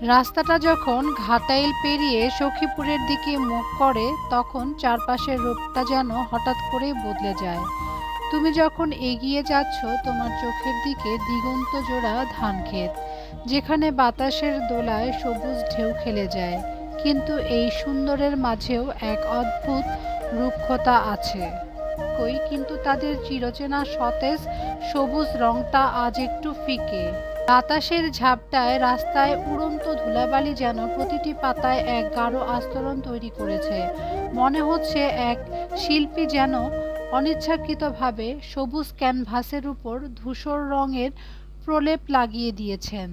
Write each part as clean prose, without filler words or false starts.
রাস্তাটা যখন ঘাটাইল পেরিয়ে সখীপুরের দিকে মুখ করে তখন চারপাশের রূপটা যেন হঠাৎ করেই বদলে যায়। তুমি যখন এগিয়ে যাচ্ছ তোমার চোখের দিকে দিগন্ত জোড়া ধানক্ষেত, যেখানে বাতাসের দোলায় সবুজ ঢেউ খেলে যায়, কিন্তু এই সুন্দরের মাঝেও এক অদ্ভুত রুক্ষতা আছে। কিন্তু তাদের চিরচেনা সতেজ সবুজ রংটা আজ একটু ফিকে। বাতাসের ঝাপটায় রাস্তায় উড়ন্ত ধুলাবালি যেন প্রতিটি পাতায় এক গাঢ় আস্তরণ তৈরি করেছে। মনে হচ্ছে এক শিল্পী যেন অনিচ্ছাকৃতভাবে সবুজ ক্যানভাসের উপর ধূসর রঙের প্রলেপ লাগিয়ে দিয়েছেন।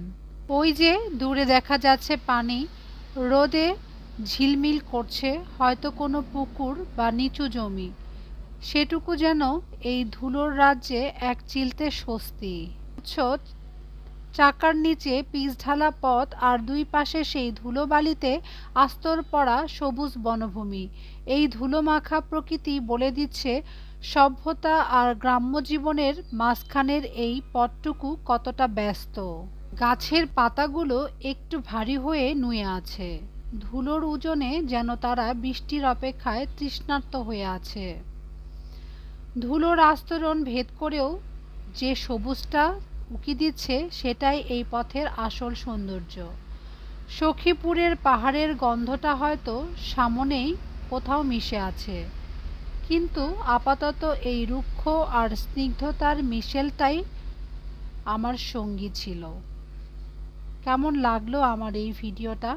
ওই যে দূরে দেখা যাচ্ছে পানি রোদে ঝিলমিল করছে, হয়তো কোনো পুকুর বা নিচু জমি। সেটুকু যেন এই ধুলোর রাজ্যে এক চিলতে স্বস্তি। চাকার নিচে পিচঢালা পথ আর দুই পাশে সেই ধুলোবালিতে আস্তর পড়া সবুজ বনভূমি। এই ধুলোমাখা প্রকৃতি বলে দিচ্ছে সভ্যতা আর গ্রাম্য জীবনের মাঝখানের এই পথটুকু কতটা ব্যস্ত। গাছের পাতাগুলো একটু ভারী হয়ে নুয়ে আছে, ধুলোর ওজনে যেন তারা বৃষ্টির অপেক্ষায় তৃষ্ণার্ত হয়ে আছে। ধুলোর আস্তরণ ভেদ করেও যে সবুজটা উকি দিচ্ছে সেটাই এই পথের আসল সৌন্দর্য। সখীপুরের পাহাড়ের গন্ধটা হয়তো সামনেই কোথাও মিশে আছে, কিন্তু আপাতত এই রুক্ষ আর স্নিগ্ধতার মিশেলটাই আমার সঙ্গী ছিল। কেমন লাগলো আমার এই ভিডিওটা?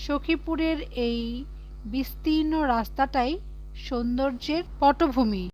সখীপুরের এই বিস্তীর্ণ রাস্তাটাই সৌন্দর্যের পটভূমি।